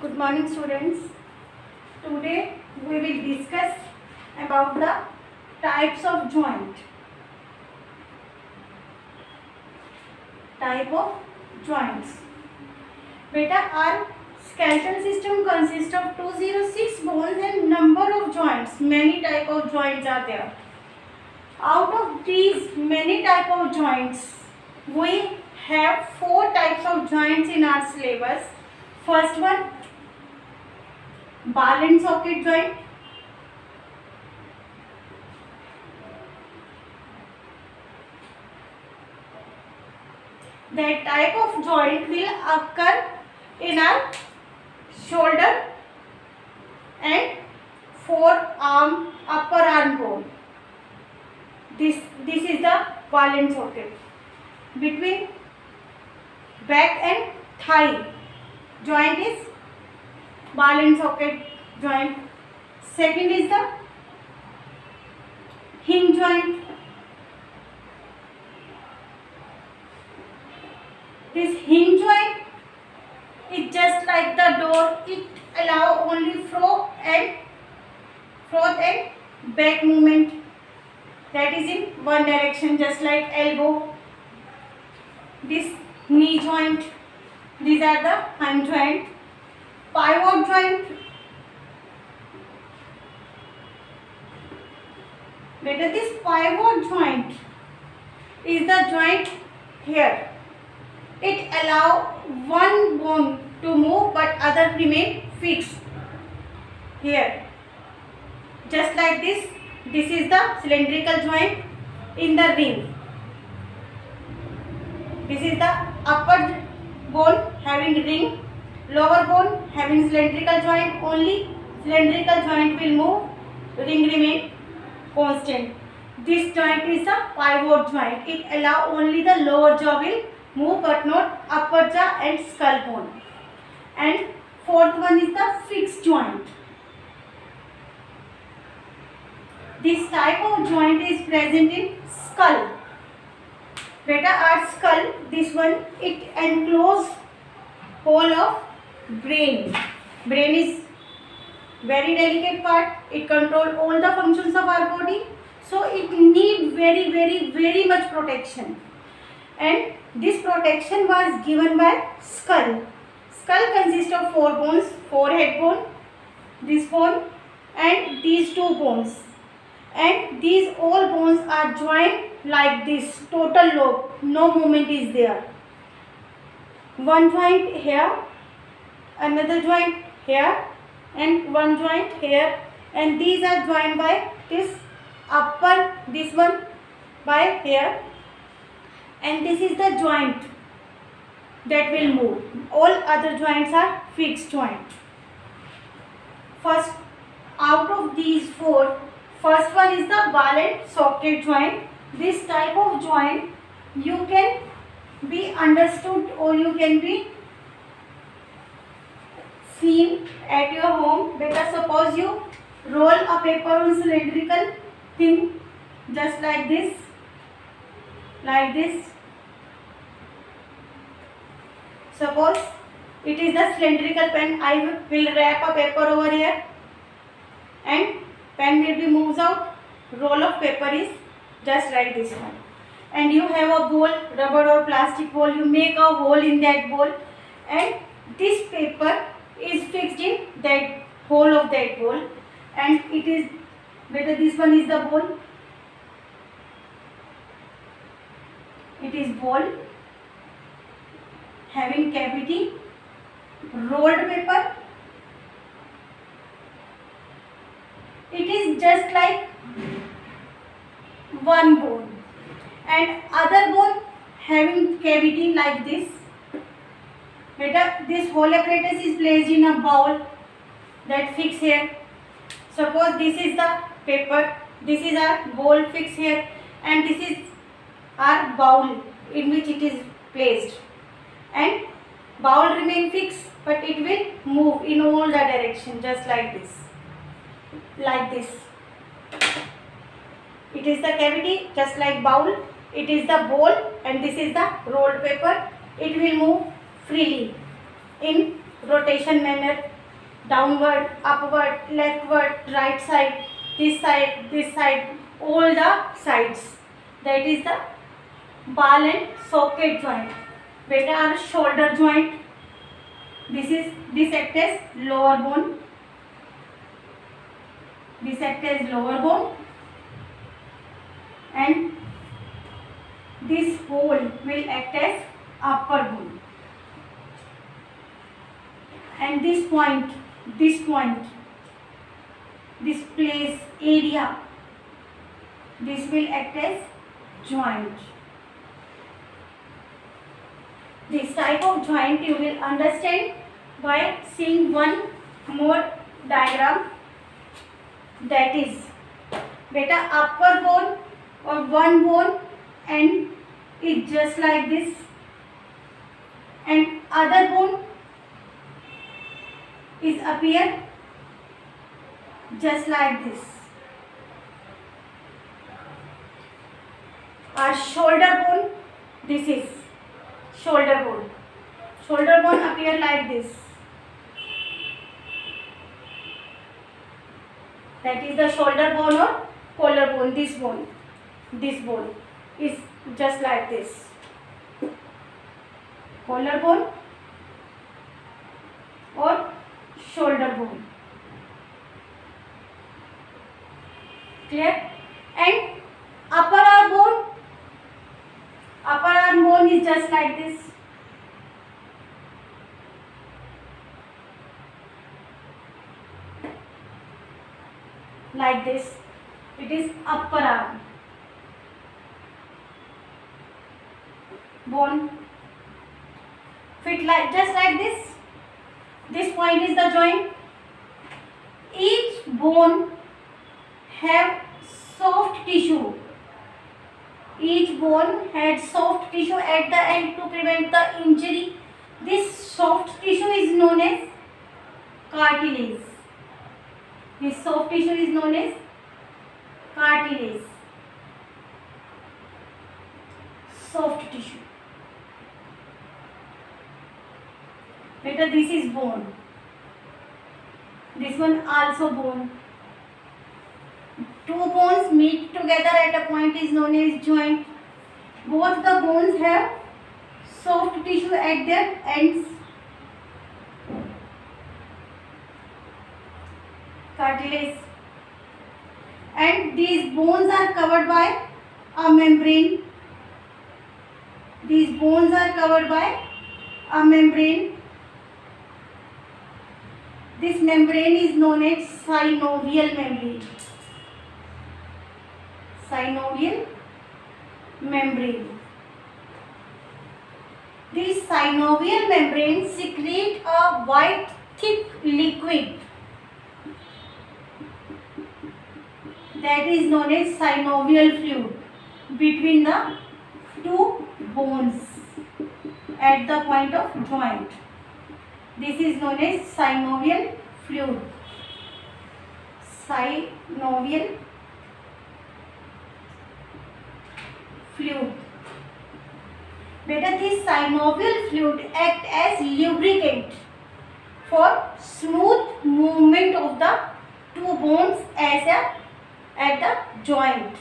Good morning students. Today we will discuss about the types of joint. Type of joints. Beta, our skeletal system consists of 206 bones and number of joints. Many type of joints are there. Out of these many type of joints, we have 4 types of joints in our syllabus. First one, ball and socket joint. That type of joint will occur in our shoulder and forearm, upper arm bone. This is the ball and socket. Between back and thigh joint is ball and socket joint. Second is the hinge joint. This hinge joint is just like the door. It allow only front and back movement. That is in one direction, just like elbow. This knee joint. These are the hand joint. Pivot joint. Better, this pivot joint is the joint here. It allow one bone to move but other remain fixed here. Just like this. This is the cylindrical joint in the ring. This is the upper bone having ring. Lower bone having cylindrical joint. Only cylindrical joint will move, ring remain constant. This joint is the pivot joint. It allow only the lower jaw will move but not upper jaw and skull bone. And fourth one is the fixed joint. This type of joint is present in skull. Beta, our skull, this one, it enclose whole of brain. Brain is very delicate part. It control all the functions of our body. So it need very much protection. And this protection was given by skull. Skull consists of 4 bones, forehead bone, this bone and these 2 bones. And these all bones are joined like this, total lobe, no movement is there. One joint here, another joint here and one joint here, and these are joined by this upper, this one by here, and this is the joint that will move. All other joints are fixed joint. First, out of these 4, first one is the ball and socket joint. This type of joint you can be understood or you can be seen at your home. Because suppose you roll a paper on cylindrical thing just like this, Suppose it is the cylindrical pen. I will wrap a paper over here and pen will be moves out. Roll of paper is just like this one. And you have a bowl, rubber or plastic bowl. You make a hole in that bowl and this paper is fixed in that hole of that bowl. And it is better, this one is the bowl. It is bowl having cavity, rolled paper. It is just like one bone and other bone having cavity like this. Beta, this whole apparatus is placed in a bowl that fix here. Suppose this is the paper, this is our bowl fix here, and this is our bowl in which it is placed. And bowl remain fixed but it will move in all the direction just like this. It is the cavity just like bowl. It is the bowl and this is the rolled paper. It will move freely in rotation manner, downward, upward, leftward, right side, all the sides. That is the ball and socket joint. Beta are shoulder joint. This act as lower bone. This act as lower bone, and this hole will act as upper bone. And this point, this place area, this will act as joint. This type of joint you will understand by seeing one more diagram. That is, beta upper bone or one bone and is just like this, and other bone is appear just like this. Our shoulder bone, this is shoulder bone. Shoulder bone appear like this. That is the shoulder bone or collar bone. This bone is just like this. Collar bone or shoulder bone. Clear? And upper arm bone is just like this. Like this. It is upper arm bone. Fit like just like this. This point is the joint. Each bone have soft tissue. Each bone had soft tissue at the end to prevent the injury. This soft tissue is known as cartilage. This soft tissue is known as cartilage. Soft tissue. Beta, this is bone. This one also bone. Two bones meet together at a point is known as joint. Both the bones have soft tissue at their ends. Cartilage. And these bones are covered by a membrane. These bones are covered by a membrane. This membrane is known as synovial membrane. Synovial membrane. This synovial membrane secrete a white thick liquid that is known as synovial fluid between the two bones at the point of joint. This is known as synovial fluid. Synovial fluid. Beta, this synovial fluid act as lubricant for smooth movement of the two bones at the joint.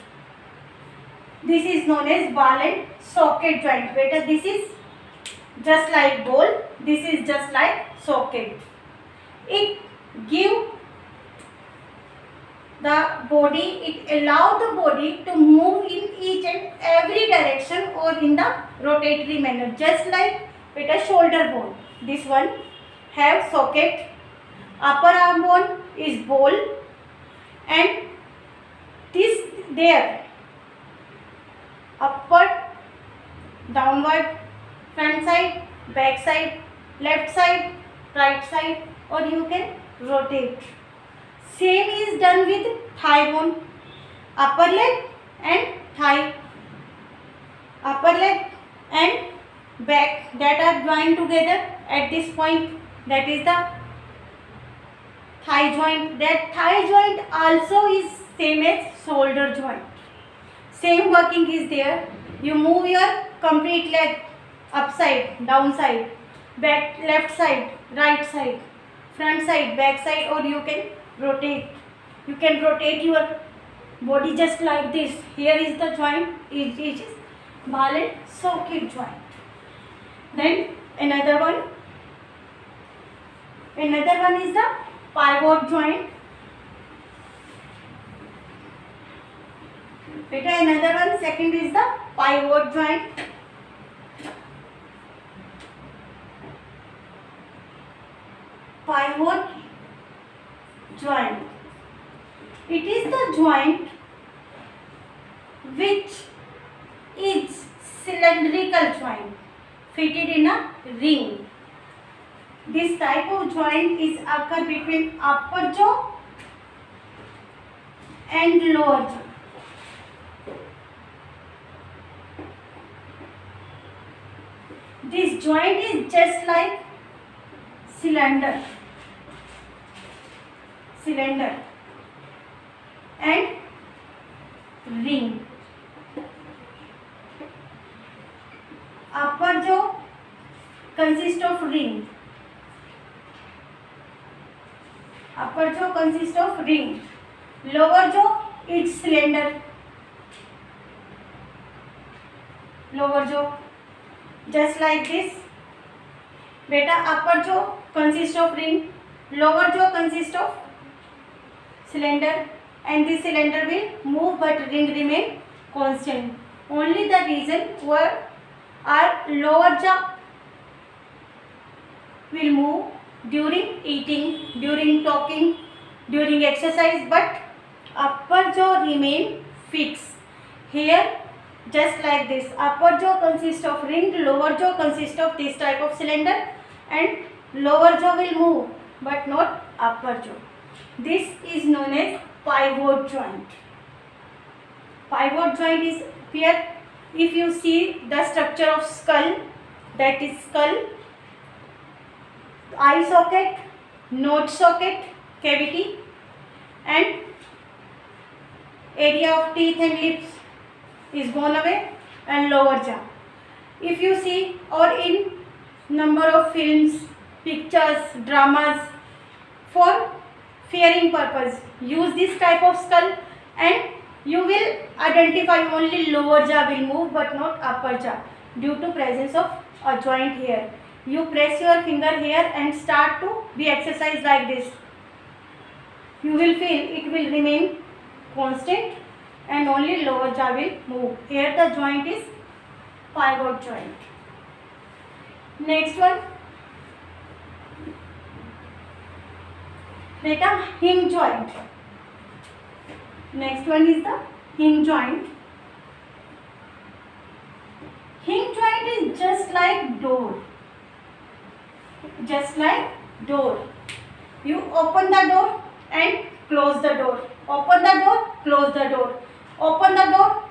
This is known as ball and socket joint. Beta, this is just like ball. This is just like socket. It give the body, it allow the body to move in each and every direction or in the rotatory manner, just like with a shoulder bone. This one have socket, upper arm bone is ball, and this there upward, downward, front side, back side, left side, right side, or you can rotate. Same is done with thigh bone, upper leg and thigh, upper leg and back that are joined together at this point. That is the thigh joint. That thigh joint also is same as shoulder joint. Same working is there. You move your complete leg upside, downside. back, left side, right side, front side, back side, or you can rotate. You can rotate your body just like this. Here is the joint, it is ball and socket joint. Then another one is the pivot joint. Beta, another one, second is the pivot joint. Pivot joint. It is the joint which is cylindrical joint fitted in a ring. This type of joint is occur between upper jaw and lower jaw. This joint is just like cylinder and ring. Upper jaw consists of ring. Upper jaw consists of ring. Lower jaw, it's cylinder. Lower jaw, just like this. Beta, upper jaw consists of ring. Lower jaw consists of cylinder, and this cylinder will move but ring remain constant. Only the reason where our lower jaw will move during eating, during talking, during exercise, but upper jaw remain fixed. Here just like this, upper jaw consists of ring, lower jaw consists of this type of cylinder, and lower jaw will move but not upper jaw. This is known as pivot joint. Pivot joint is here. If you see the structure of skull, that is skull, eye socket, nose socket, cavity, and area of teeth and lips is gone away, and lower jaw. If you see, or in number of films, pictures, dramas, for fearing purpose, use this type of skull, and you will identify only lower jaw will move but not upper jaw due to presence of a joint here. You press your finger here and start to be exercised like this. You will feel it will remain constant and only lower jaw will move. Here the joint is pivot joint. Next one, beta, hinge joint. Next one is the hinge joint. Hinge joint is just like door. Just like door. You open the door and close the door. Open the door, close the door. Open the door,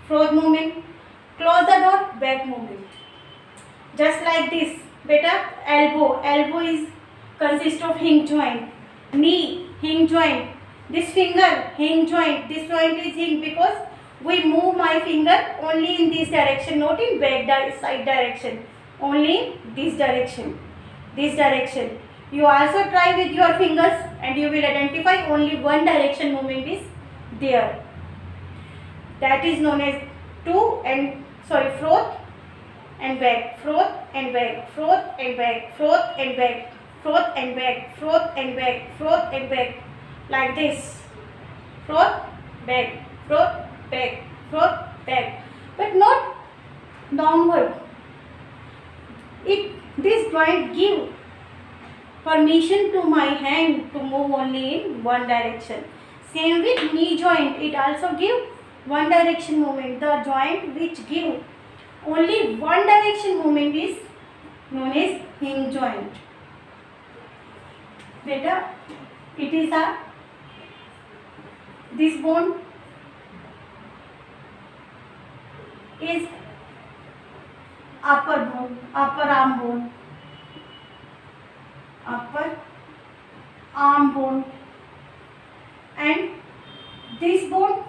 forward movement. Close the door, back movement. Just like this. Beta, elbow. Elbow is consists of hinge joint. Knee, hinge joint. This finger, hinge joint. This joint is hinge because we move my finger only in this direction, not in back side direction. Only this direction. This direction. You also try with your fingers and you will identify only one direction movement is there. That is known as froth and back, froth and back, froth and back, froth and back, froth and back, froth and back, froth and back, like this. Froth, back, froth, back, froth, back, but not downward. This joint give permission to my hand to move only in one direction. Same with knee joint, it also give one direction movement. The joint which give only one direction movement is known as hinge joint. Beta, it is this bone is upper bone, upper arm bone, upper arm bone, and this bone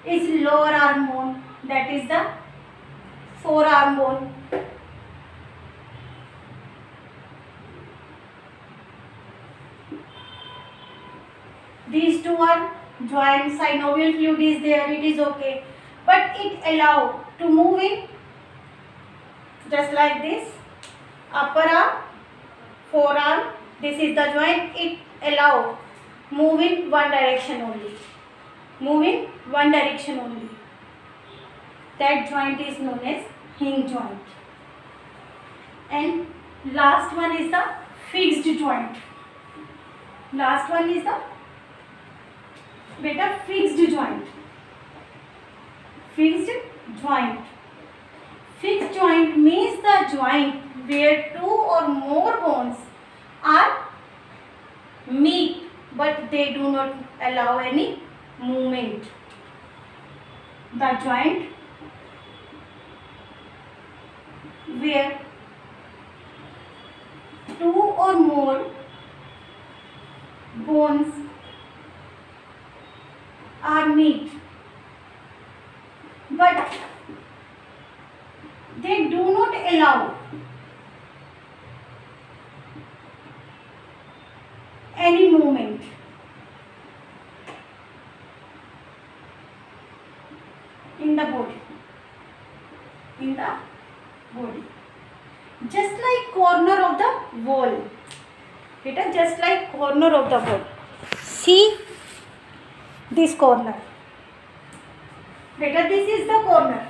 is lower arm bone, that is the forearm bone. these two are joined, synovial fluid is there, it is okay, but it allow to move in just like this, upper arm, forearm, this is the joint, it allow move in one direction only, move in one direction only. That joint is known as hinge joint. And last one is the fixed joint. Last one is the beta fixed joint. Fixed joint. Fixed joint means the joint where two or more bones are meet but they do not allow any movement. The joint where two or more bones are meet but they do not allow any movement. In the body. In the body. Just like corner of the wall. Beta, just like corner of the wall. See this corner. Beta, this is the corner.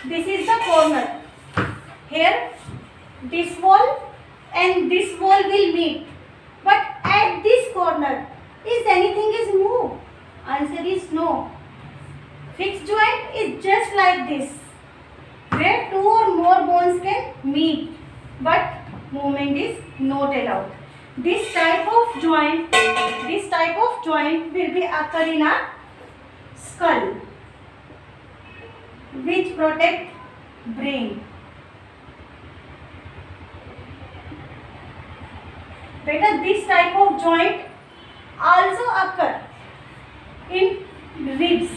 This is the corner. Here, this wall and this wall will meet. But at this corner, is anything is moved? Answer is no. Fixed joint is just like this, where two or more bones can meet, but movement is not allowed. This type of joint will be occur in a skull, which protect brain. Beta, this type of joint also occur in ribs,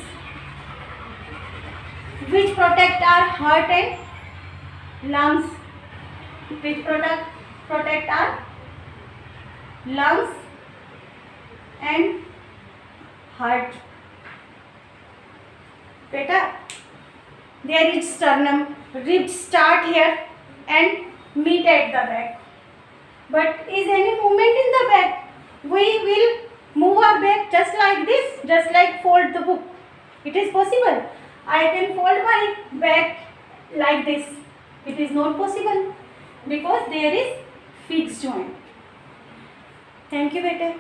which protect our heart and lungs. Which protect our lungs and heart. Beta, there is sternum, ribs start here and meet at the back. But is any movement in the back? We will move our back just like this, just like fold the book. It is possible. I can fold my back like this. It is not possible because there is fixed joint. Thank you, beta.